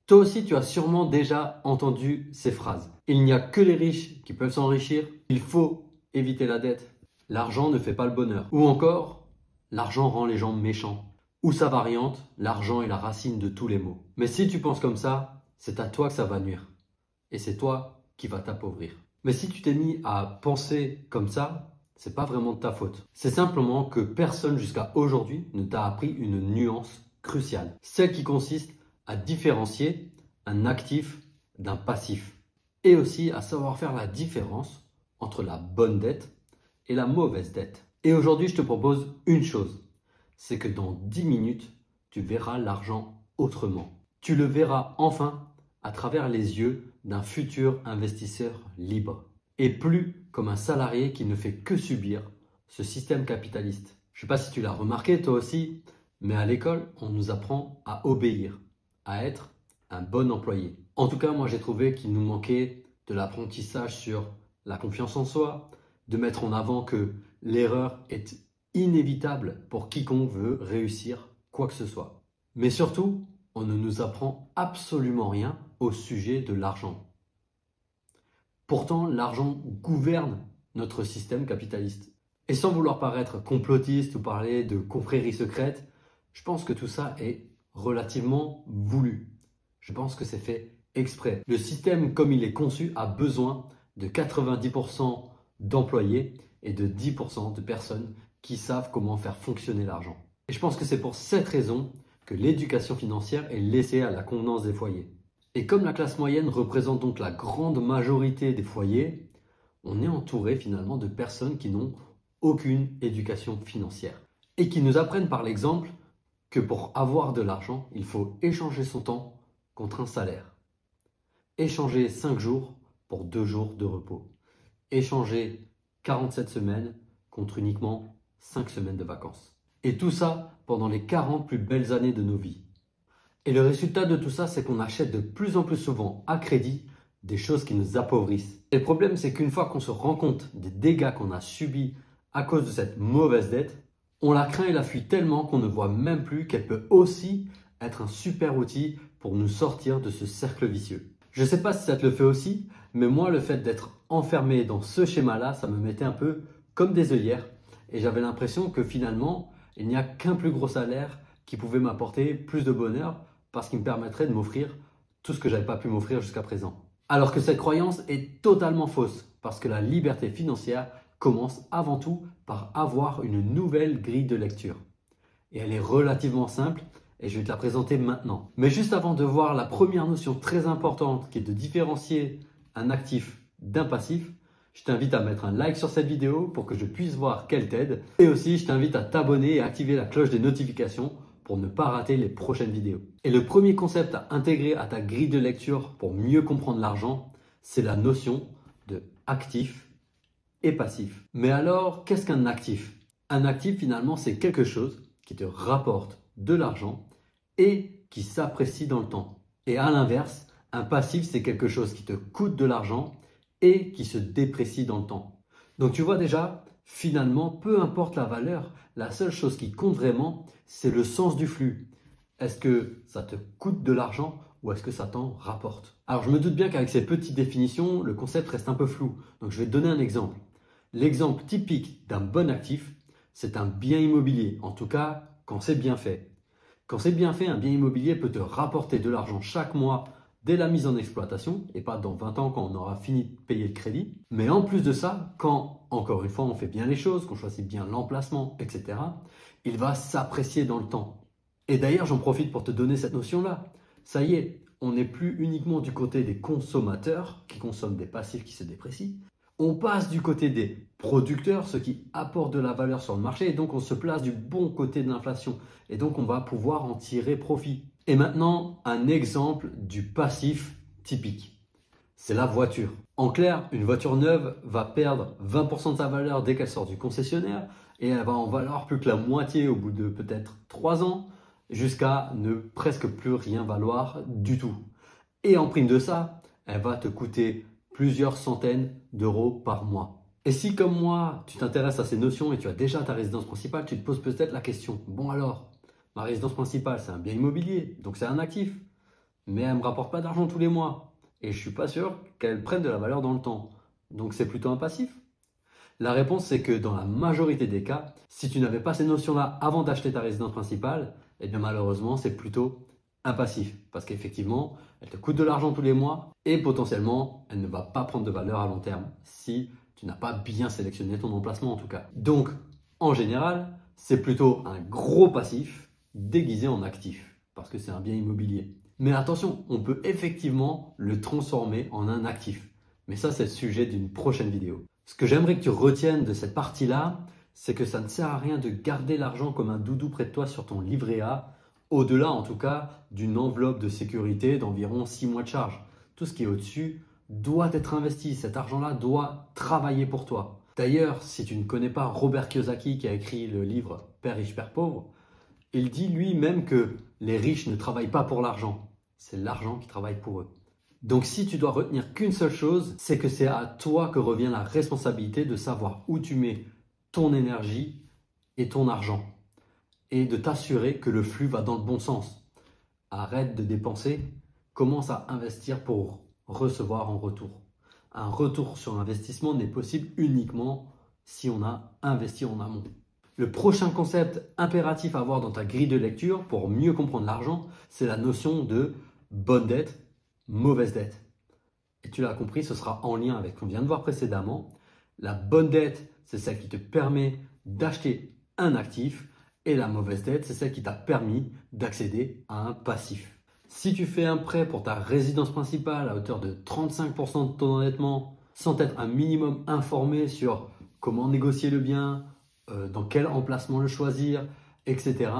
Toi aussi, tu as sûrement déjà entendu ces phrases. Il n'y a que les riches qui peuvent s'enrichir. Il faut éviter la dette. L'argent ne fait pas le bonheur. Ou encore, l'argent rend les gens méchants. Ou sa variante, l'argent est la racine de tous les maux. Mais si tu penses comme ça, c'est à toi que ça va nuire. Et c'est toi qui vas t'appauvrir. Mais si tu t'es mis à penser comme ça, c'est pas vraiment de ta faute. C'est simplement que personne jusqu'à aujourd'hui ne t'a appris une nuance cruciale. Celle qui consiste à différencier un actif d'un passif. Et aussi à savoir faire la différence entre la bonne dette et la mauvaise dette. Et aujourd'hui, je te propose une chose. C'est que dans 10 minutes, tu verras l'argent autrement. Tu le verras enfin à travers les yeux d'un futur investisseur libre. Et plus comme un salarié qui ne fait que subir ce système capitaliste. Je ne sais pas si tu l'as remarqué toi aussi, mais à l'école, on nous apprend à obéir, à être un bon employé. En tout cas, moi j'ai trouvé qu'il nous manquait de l'apprentissage sur la confiance en soi, de mettre en avant que l'erreur est inévitable pour quiconque veut réussir quoi que ce soit. Mais surtout, on ne nous apprend absolument rien au sujet de l'argent. Pourtant, l'argent gouverne notre système capitaliste. Et sans vouloir paraître complotiste ou parler de confrérie secrète, je pense que tout ça est relativement voulu. Je pense que c'est fait exprès. Le système comme il est conçu a besoin de 90% d'employés et de 10% de personnes qui savent comment faire fonctionner l'argent. Et je pense que c'est pour cette raison que l'éducation financière est laissée à la convenance des foyers. Et comme la classe moyenne représente donc la grande majorité des foyers, on est entouré finalement de personnes qui n'ont aucune éducation financière et qui nous apprennent par l'exemple que pour avoir de l'argent, il faut échanger son temps contre un salaire. Échanger 5 jours pour 2 jours de repos. Échanger 47 semaines contre uniquement 5 semaines de vacances. Et tout ça pendant les 40 plus belles années de nos vies. Et le résultat de tout ça, c'est qu'on achète de plus en plus souvent à crédit des choses qui nous appauvrissent. Et le problème, c'est qu'une fois qu'on se rend compte des dégâts qu'on a subis à cause de cette mauvaise dette, on la craint et la fuit tellement qu'on ne voit même plus qu'elle peut aussi être un super outil pour nous sortir de ce cercle vicieux. Je ne sais pas si ça te le fait aussi, mais moi, le fait d'être enfermé dans ce schéma-là, ça me mettait un peu comme des œillères. Et j'avais l'impression que finalement, il n'y a qu'un plus gros salaire qui pouvait m'apporter plus de bonheur parce qu'il me permettrait de m'offrir tout ce que je n'avais pas pu m'offrir jusqu'à présent. Alors que cette croyance est totalement fausse parce que la liberté financière commence avant tout par avoir une nouvelle grille de lecture. Et elle est relativement simple et je vais te la présenter maintenant. Mais juste avant de voir la première notion très importante qui est de différencier un actif d'un passif, je t'invite à mettre un like sur cette vidéo pour que je puisse voir qu'elle t'aide. Et aussi, je t'invite à t'abonner et activer la cloche des notifications pour ne pas rater les prochaines vidéos. Et le premier concept à intégrer à ta grille de lecture pour mieux comprendre l'argent, c'est la notion de actif et passif. Mais alors, qu'est-ce qu'un actif? Un actif, finalement, c'est quelque chose qui te rapporte de l'argent et qui s'apprécie dans le temps. Et à l'inverse, un passif, c'est quelque chose qui te coûte de l'argent et qui se déprécie dans le temps. Donc tu vois déjà, finalement, peu importe la valeur, la seule chose qui compte vraiment, c'est le sens du flux. Est-ce que ça te coûte de l'argent ou est-ce que ça t'en rapporte? Alors je me doute bien qu'avec ces petites définitions, le concept reste un peu flou. Donc je vais te donner un exemple. L'exemple typique d'un bon actif, c'est un bien immobilier, en tout cas quand c'est bien fait. Quand c'est bien fait, un bien immobilier peut te rapporter de l'argent chaque mois dès la mise en exploitation et pas dans 20 ans quand on aura fini de payer le crédit. Mais en plus de ça, quand, encore une fois, on fait bien les choses, qu'on choisit bien l'emplacement, etc., il va s'apprécier dans le temps. Et d'ailleurs, j'en profite pour te donner cette notion-là. Ça y est, on n'est plus uniquement du côté des consommateurs qui consomment des passifs qui se déprécient. On passe du côté des producteurs, ceux qui apportent de la valeur sur le marché, et donc on se place du bon côté de l'inflation. Et donc on va pouvoir en tirer profit. Et maintenant, un exemple du passif typique. C'est la voiture. En clair, une voiture neuve va perdre 20% de sa valeur dès qu'elle sort du concessionnaire et elle va en valoir plus que la moitié au bout de peut-être 3 ans jusqu'à ne presque plus rien valoir du tout. Et en prime de ça, elle va te coûter plusieurs centaines d'euros par mois. Et si comme moi, tu t'intéresses à ces notions et tu as déjà ta résidence principale, tu te poses peut-être la question, bon alors, ma résidence principale, c'est un bien immobilier, donc c'est un actif. mais elle ne me rapporte pas d'argent tous les mois. Et je ne suis pas sûr qu'elle prenne de la valeur dans le temps. Donc c'est plutôt un passif? La réponse, c'est que dans la majorité des cas, si tu n'avais pas ces notions-là avant d'acheter ta résidence principale, eh bien malheureusement, c'est plutôt un passif. Parce qu'effectivement, elle te coûte de l'argent tous les mois et potentiellement, elle ne va pas prendre de valeur à long terme si tu n'as pas bien sélectionné ton emplacement en tout cas. Donc, en général, c'est plutôt un gros passif déguisé en actif parce que c'est un bien immobilier. Mais attention, on peut effectivement le transformer en un actif. Mais ça, c'est le sujet d'une prochaine vidéo. Ce que j'aimerais que tu retiennes de cette partie-là, c'est que ça ne sert à rien de garder l'argent comme un doudou près de toi sur ton livret A, au-delà en tout cas d'une enveloppe de sécurité d'environ 6 mois de charge. Tout ce qui est au-dessus doit être investi, cet argent-là doit travailler pour toi. D'ailleurs, si tu ne connais pas Robert Kiyosaki qui a écrit le livre Père riche, Père pauvre, il dit lui-même que les riches ne travaillent pas pour l'argent, c'est l'argent qui travaille pour eux. Donc si tu dois retenir qu'une seule chose, c'est que c'est à toi que revient la responsabilité de savoir où tu mets ton énergie et ton argent et de t'assurer que le flux va dans le bon sens. Arrête de dépenser, commence à investir pour recevoir en retour. Un retour sur investissement n'est possible uniquement si on a investi en amont. Le prochain concept impératif à avoir dans ta grille de lecture pour mieux comprendre l'argent, c'est la notion de bonne dette, mauvaise dette. Et tu l'as compris, ce sera en lien avec ce qu'on vient de voir précédemment. La bonne dette, c'est celle qui te permet d'acheter un actif et la mauvaise dette, c'est celle qui t'a permis d'accéder à un passif. Si tu fais un prêt pour ta résidence principale à hauteur de 35% de ton endettement sans être un minimum informé sur comment négocier le bien, dans quel emplacement le choisir, etc.,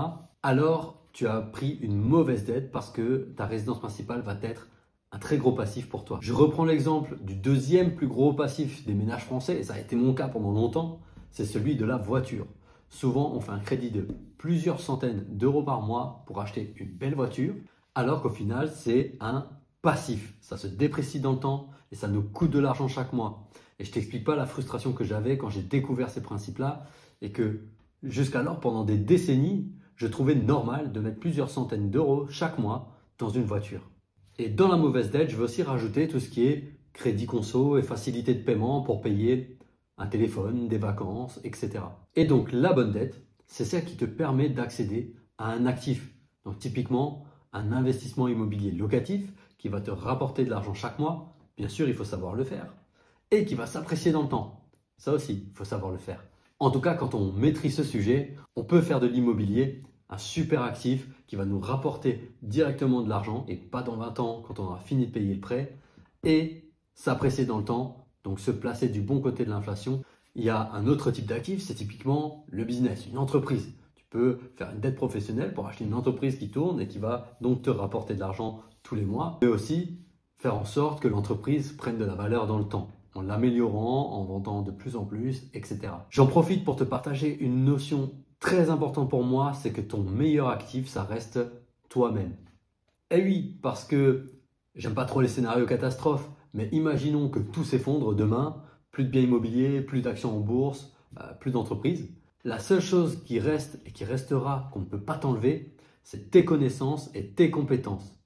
alors tu as pris une mauvaise dette parce que ta résidence principale va être un très gros passif pour toi. Je reprends l'exemple du deuxième plus gros passif des ménages français, et ça a été mon cas pendant longtemps, c'est celui de la voiture. Souvent, on fait un crédit de plusieurs centaines d'euros par mois pour acheter une belle voiture, alors qu'au final, c'est un passif. Ça se déprécie dans le temps et ça nous coûte de l'argent chaque mois. Et je ne t'explique pas la frustration que j'avais quand j'ai découvert ces principes-là et que jusqu'alors, pendant des décennies, je trouvais normal de mettre plusieurs centaines d'euros chaque mois dans une voiture. Et dans la mauvaise dette, je veux aussi rajouter tout ce qui est crédit conso et facilité de paiement pour payer un téléphone, des vacances, etc. Et donc la bonne dette, c'est celle qui te permet d'accéder à un actif. Donc typiquement, un investissement immobilier locatif qui va te rapporter de l'argent chaque mois. Bien sûr, il faut savoir le faire. Et qui va s'apprécier dans le temps. Ça aussi, il faut savoir le faire. En tout cas, quand on maîtrise ce sujet, on peut faire de l'immobilier un super actif qui va nous rapporter directement de l'argent et pas dans 20 ans quand on aura fini de payer le prêt et s'apprécier dans le temps, donc se placer du bon côté de l'inflation. Il y a un autre type d'actif, c'est typiquement le business, une entreprise. Tu peux faire une dette professionnelle pour acheter une entreprise qui tourne et qui va donc te rapporter de l'argent tous les mois, mais aussi faire en sorte que l'entreprise prenne de la valeur dans le temps, en l'améliorant, en vendant de plus en plus, etc. J'en profite pour te partager une notion très importante pour moi, c'est que ton meilleur actif, ça reste toi-même. Et oui, parce que j'aime pas trop les scénarios catastrophes, mais imaginons que tout s'effondre demain, plus de biens immobiliers, plus d'actions en bourse, plus d'entreprises. La seule chose qui reste et qui restera, qu'on ne peut pas t'enlever, c'est tes connaissances et tes compétences.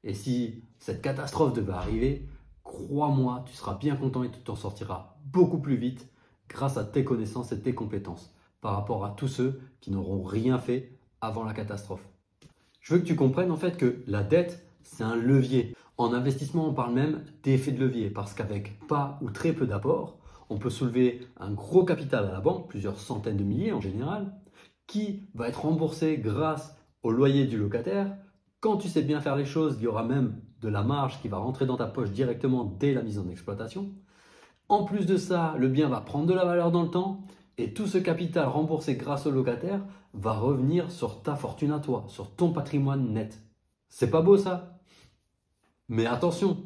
Et si cette catastrophe devait arriver, crois-moi, tu seras bien content et tu t'en sortiras beaucoup plus vite grâce à tes connaissances et tes compétences par rapport à tous ceux qui n'auront rien fait avant la catastrophe. Je veux que tu comprennes en fait que la dette, c'est un levier. En investissement, on parle même d'effet de levier parce qu'avec pas ou très peu d'apports, on peut soulever un gros capital à la banque, plusieurs centaines de milliers en général, qui va être remboursé grâce au loyer du locataire. Quand tu sais bien faire les choses, il y aura même de la marge qui va rentrer dans ta poche directement dès la mise en exploitation. En plus de ça, le bien va prendre de la valeur dans le temps et tout ce capital remboursé grâce au locataire va revenir sur ta fortune à toi, sur ton patrimoine net. C'est pas beau ça? Mais attention,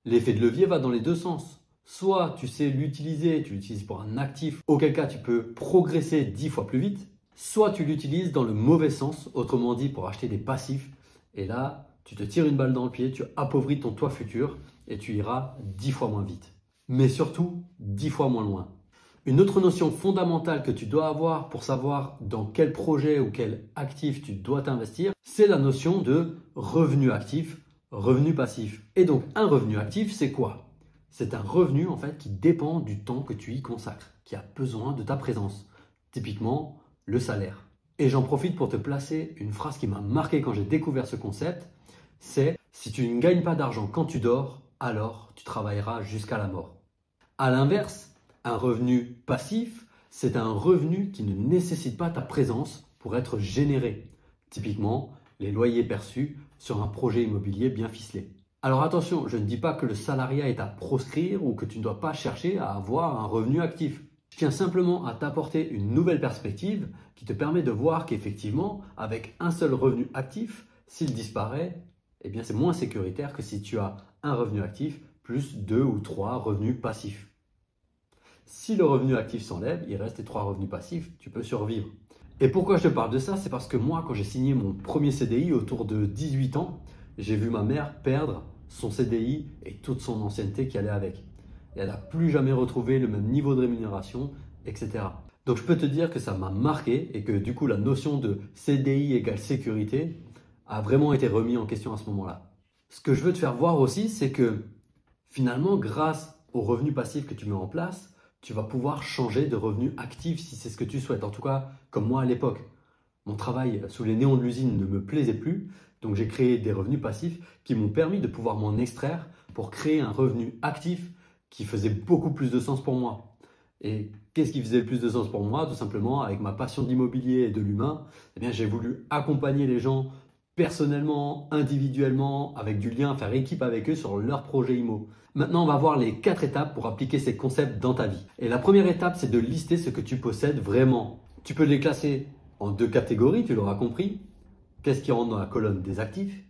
l'effet de levier va dans les deux sens. Soit tu sais l'utiliser, tu l'utilises pour un actif, auquel cas tu peux progresser 10 fois plus vite, soit tu l'utilises dans le mauvais sens, autrement dit pour acheter des passifs, et là tu te tires une balle dans le pied, tu appauvris ton toi futur et tu iras 10 fois moins vite. Mais surtout 10 fois moins loin. Une autre notion fondamentale que tu dois avoir pour savoir dans quel projet ou quel actif tu dois t'investir, c'est la notion de revenu actif, revenu passif. Et donc un revenu actif, c'est quoi? C'est un revenu en fait qui dépend du temps que tu y consacres, qui a besoin de ta présence. Typiquement, le salaire. Et j'en profite pour te placer une phrase qui m'a marqué quand j'ai découvert ce concept, c'est « Si tu ne gagnes pas d'argent quand tu dors, alors tu travailleras jusqu'à la mort ». A l'inverse, un revenu passif, c'est un revenu qui ne nécessite pas ta présence pour être généré. Typiquement, les loyers perçus sur un projet immobilier bien ficelé. Alors attention, je ne dis pas que le salariat est à proscrire ou que tu ne dois pas chercher à avoir un revenu actif. Je tiens simplement à t'apporter une nouvelle perspective qui te permet de voir qu'effectivement, avec un seul revenu actif, s'il disparaît, eh bien c'est moins sécuritaire que si tu as un revenu actif plus 2 ou 3 revenus passifs. Si le revenu actif s'enlève, il reste tes 3 revenus passifs, tu peux survivre. Et pourquoi je te parle de ça? C'est parce que moi, quand j'ai signé mon premier CDI autour de 18 ans, j'ai vu ma mère perdre son CDI et toute son ancienneté qui allait avec. Et elle n'a plus jamais retrouvé le même niveau de rémunération, etc. Donc je peux te dire que ça m'a marqué et que du coup la notion de CDI égale sécurité a vraiment été remis en question à ce moment-là. Ce que je veux te faire voir aussi, c'est que finalement, grâce aux revenus passifs que tu mets en place, tu vas pouvoir changer de revenu actif si c'est ce que tu souhaites. En tout cas, comme moi à l'époque. Mon travail sous les néons de l'usine ne me plaisait plus, donc j'ai créé des revenus passifs qui m'ont permis de pouvoir m'en extraire pour créer un revenu actif qui faisait beaucoup plus de sens pour moi. Et qu'est-ce qui faisait le plus de sens pour moi? Tout simplement, avec ma passion d'immobilier et de l'humain, eh bien, j'ai voulu accompagner les gens personnellement, individuellement, avec du lien, faire équipe avec eux sur leur projet IMO. Maintenant, on va voir les 4 étapes pour appliquer ces concepts dans ta vie. Et la première étape, c'est de lister ce que tu possèdes vraiment. Tu peux les classer en 2 catégories, tu l'auras compris. Qu'est-ce qui rentre dans la colonne des actifs?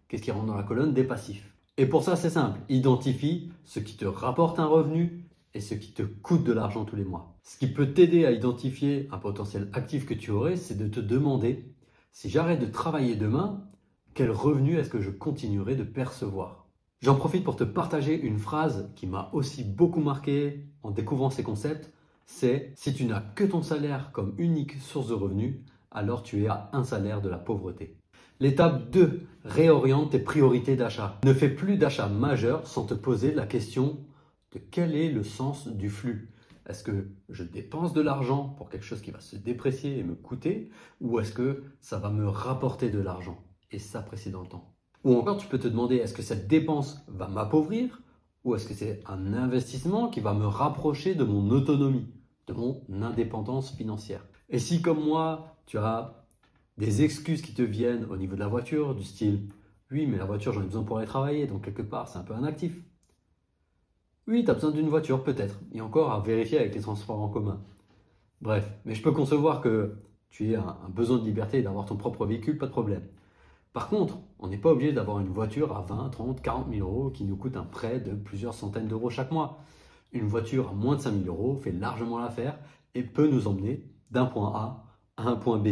Qu'est-ce qui rentre dans la colonne des passifs? Et pour ça, c'est simple. Identifie ce qui te rapporte un revenu et ce qui te coûte de l'argent tous les mois. Ce qui peut t'aider à identifier un potentiel actif que tu aurais, c'est de te demander si j'arrête de travailler demain, quel revenu est-ce que je continuerai de percevoir? J'en profite pour te partager une phrase qui m'a aussi beaucoup marqué en découvrant ces concepts, c'est « Si tu n'as que ton salaire comme unique source de revenus, alors tu es à un salaire de la pauvreté ». L'étape 2, réoriente tes priorités d'achat. Ne fais plus d'achats majeurs sans te poser la question de quel est le sens du flux. Est-ce que je dépense de l'argent pour quelque chose qui va se déprécier et me coûter, ou est-ce que ça va me rapporter de l'argent et s'apprécier dans le temps? Ou encore, tu peux te demander, est-ce que cette dépense va m'appauvrir, ou est-ce que c'est un investissement qui va me rapprocher de mon autonomie, de mon indépendance financière? Et si, comme moi, tu as des excuses qui te viennent au niveau de la voiture, du style « Oui, mais la voiture, j'en ai besoin pour aller travailler, donc quelque part, c'est un peu un actif. » Oui, tu as besoin d'une voiture, peut-être. Et encore à vérifier avec les transports en commun. Bref, mais je peux concevoir que tu aies un besoin de liberté et d'avoir ton propre véhicule, pas de problème. Par contre, on n'est pas obligé d'avoir une voiture à 20, 30, 40 000 euros qui nous coûte un prêt de plusieurs centaines d'euros chaque mois. Une voiture à moins de 5 000 euros fait largement l'affaire et peut nous emmener d'un point A à un point B.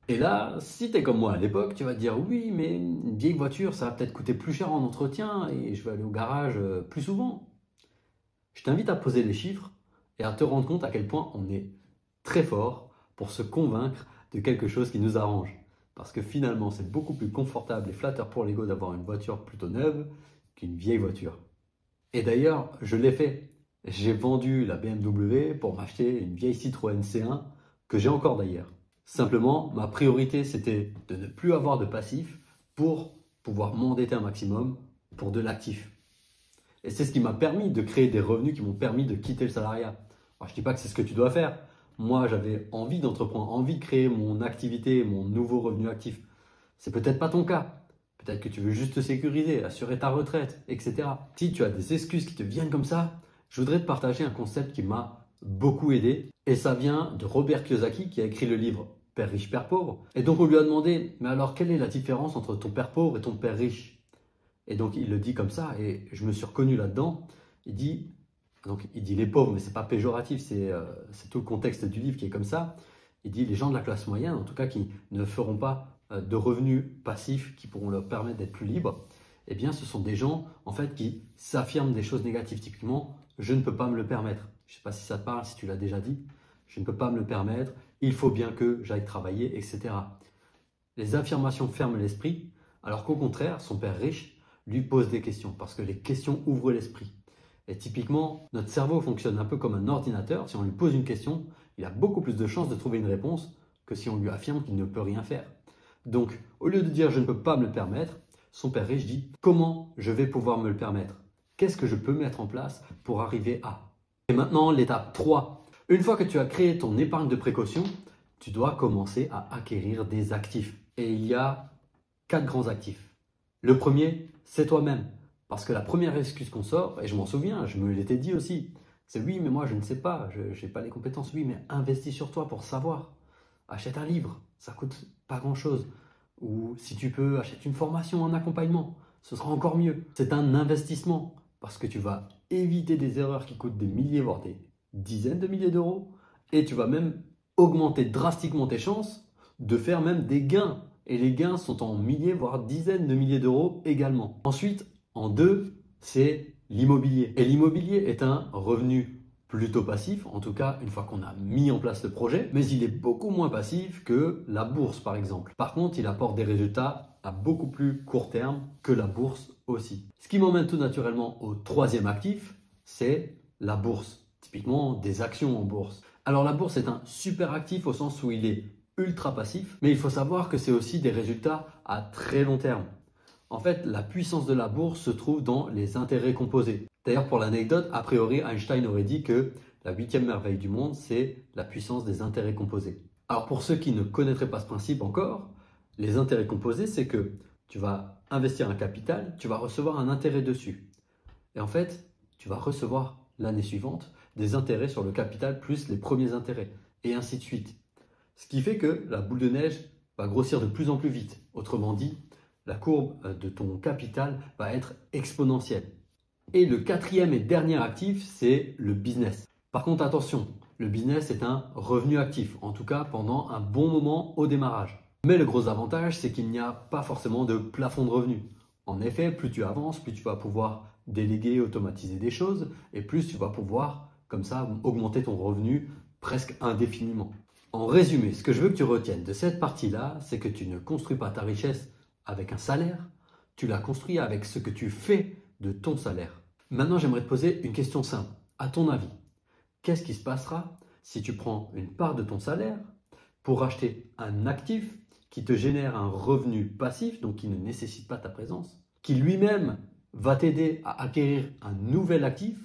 Et là, si tu es comme moi à l'époque, tu vas te dire « Oui, mais une vieille voiture, ça va peut-être coûter plus cher en entretien et je vais aller au garage plus souvent. » Je t'invite à poser les chiffres et à te rendre compte à quel point on est très fort pour se convaincre de quelque chose qui nous arrange. Parce que finalement, c'est beaucoup plus confortable et flatteur pour l'ego d'avoir une voiture plutôt neuve qu'une vieille voiture. Et d'ailleurs, je l'ai fait. J'ai vendu la BMW pour m'acheter une vieille Citroën C1 que j'ai encore d'ailleurs. Simplement, ma priorité, c'était de ne plus avoir de passif pour pouvoir m'endetter un maximum pour de l'actif. Et c'est ce qui m'a permis de créer des revenus qui m'ont permis de quitter le salariat. Alors, je ne dis pas que c'est ce que tu dois faire. Moi, j'avais envie d'entreprendre, envie de créer mon activité, mon nouveau revenu actif. C'est peut-être pas ton cas. Peut-être que tu veux juste te sécuriser, assurer ta retraite, etc. Si tu as des excuses qui te viennent comme ça, je voudrais te partager un concept qui m'a beaucoup aidé. Et ça vient de Robert Kiyosaki qui a écrit le livre Père riche, Père pauvre. Et donc on lui a demandé, mais alors quelle est la différence entre ton père pauvre et ton père riche? Et donc il le dit comme ça, et je me suis reconnu là-dedans. Il dit les pauvres, mais c'est pas péjoratif, c'est tout le contexte du livre qui est comme ça. Il dit les gens de la classe moyenne, en tout cas qui ne feront pas de revenus passifs qui pourront leur permettre d'être plus libres, eh bien ce sont des gens en fait qui s'affirment des choses négatives. Typiquement, je ne peux pas me le permettre. Je ne sais pas si ça te parle, si tu l'as déjà dit. Je ne peux pas me le permettre, il faut bien que j'aille travailler, etc. Les affirmations ferment l'esprit, alors qu'au contraire, son père riche, lui pose des questions parce que les questions ouvrent l'esprit. Et typiquement, notre cerveau fonctionne un peu comme un ordinateur. Si on lui pose une question, il a beaucoup plus de chances de trouver une réponse que si on lui affirme qu'il ne peut rien faire. Donc, au lieu de dire « je ne peux pas me le permettre », son père riche dit « comment je vais pouvoir me le permettre ? Qu'est-ce que je peux mettre en place pour arriver à ?» Et maintenant, l'étape 3. Une fois que tu as créé ton épargne de précaution, tu dois commencer à acquérir des actifs. Et il y a 4 grands actifs. Le premier, c'est toi-même. Parce que la première excuse qu'on sort, et je m'en souviens, je me l'étais dit aussi, c'est oui, mais moi je ne sais pas, je n'ai pas les compétences. Oui, mais investis sur toi pour savoir. Achète un livre, ça coûte pas grand-chose. Ou si tu peux, achète une formation, un accompagnement. Ce sera encore mieux. C'est un investissement parce que tu vas éviter des erreurs qui coûtent des milliers, voire des dizaines de milliers d'euros. Et tu vas même augmenter drastiquement tes chances de faire même des gains. Et les gains sont en milliers, voire dizaines de milliers d'euros également. Ensuite, en 2, c'est l'immobilier. Et l'immobilier est un revenu plutôt passif, en tout cas une fois qu'on a mis en place le projet, mais il est beaucoup moins passif que la bourse par exemple. Par contre, il apporte des résultats à beaucoup plus court terme que la bourse aussi. Ce qui m'emmène tout naturellement au 3e actif, c'est la bourse. Typiquement des actions en bourse. Alors la bourse est un super actif au sens où il est ultra passif, mais il faut savoir que c'est aussi des résultats à très long terme. En fait, la puissance de la bourse se trouve dans les intérêts composés. D'ailleurs, pour l'anecdote, a priori, Einstein aurait dit que la 8e merveille du monde, c'est la puissance des intérêts composés. Alors, pour ceux qui ne connaîtraient pas ce principe encore, les intérêts composés, c'est que tu vas investir un capital, tu vas recevoir un intérêt dessus. Et en fait, tu vas recevoir l'année suivante des intérêts sur le capital plus les premiers intérêts, et ainsi de suite. Ce qui fait que la boule de neige va grossir de plus en plus vite. Autrement dit, la courbe de ton capital va être exponentielle. Et le 4e et dernier actif, c'est le business. Par contre, attention, le business est un revenu actif, en tout cas pendant un bon moment au démarrage. Mais le gros avantage, c'est qu'il n'y a pas forcément de plafond de revenus. En effet, plus tu avances, plus tu vas pouvoir déléguer, automatiser des choses, et plus tu vas pouvoir, comme ça, augmenter ton revenu presque indéfiniment. En résumé, ce que je veux que tu retiennes de cette partie-là, c'est que tu ne construis pas ta richesse avec un salaire, tu la construis avec ce que tu fais de ton salaire. Maintenant, j'aimerais te poser une question simple. À ton avis, qu'est-ce qui se passera si tu prends une part de ton salaire pour acheter un actif qui te génère un revenu passif, donc qui ne nécessite pas ta présence, qui lui-même va t'aider à acquérir un nouvel actif,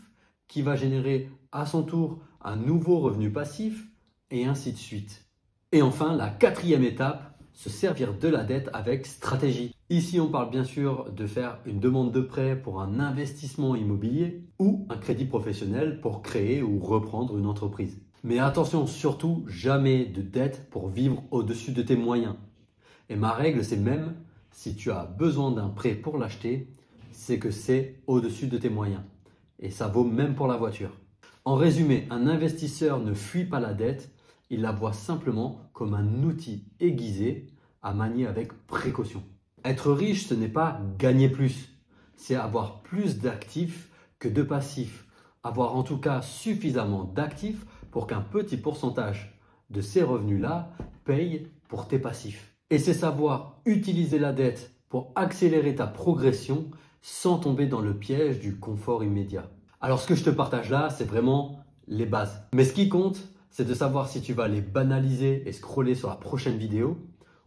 qui va générer à son tour un nouveau revenu passif, et ainsi de suite. Et enfin, la 4e étape, se servir de la dette avec stratégie. Ici, on parle bien sûr de faire une demande de prêt pour un investissement immobilier ou un crédit professionnel pour créer ou reprendre une entreprise. Mais attention, surtout, jamais de dette pour vivre au-dessus de tes moyens. Et ma règle, c'est même si tu as besoin d'un prêt pour l'acheter, c'est que c'est au-dessus de tes moyens. Et ça vaut même pour la voiture. En résumé, un investisseur ne fuit pas la dette, il la voit simplement comme un outil aiguisé à manier avec précaution. Être riche, ce n'est pas gagner plus, c'est avoir plus d'actifs que de passifs. Avoir en tout cas suffisamment d'actifs pour qu'un petit pourcentage de ces revenus-là paye pour tes passifs. Et c'est savoir utiliser la dette pour accélérer ta progression sans tomber dans le piège du confort immédiat. Alors ce que je te partage là, c'est vraiment les bases. Mais ce qui compte, c'est de savoir si tu vas les banaliser et scroller sur la prochaine vidéo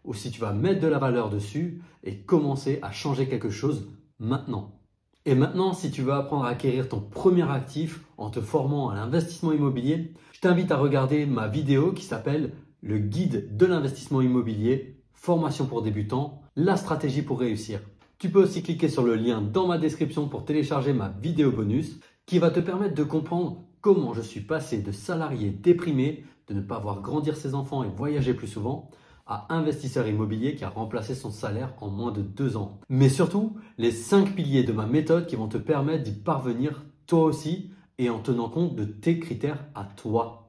ou si tu vas mettre de la valeur dessus et commencer à changer quelque chose maintenant. Et maintenant, si tu veux apprendre à acquérir ton premier actif en te formant à l'investissement immobilier, je t'invite à regarder ma vidéo qui s'appelle « Le guide de l'investissement immobilier, formation pour débutants, la stratégie pour réussir ». Tu peux aussi cliquer sur le lien dans ma description pour télécharger ma vidéo bonus qui va te permettre de comprendre comment je suis passé de salarié déprimé, de ne pas voir grandir ses enfants et voyager plus souvent, à investisseur immobilier qui a remplacé son salaire en moins de 2 ans. Mais surtout, les 5 piliers de ma méthode qui vont te permettre d'y parvenir toi aussi et en tenant compte de tes critères à toi.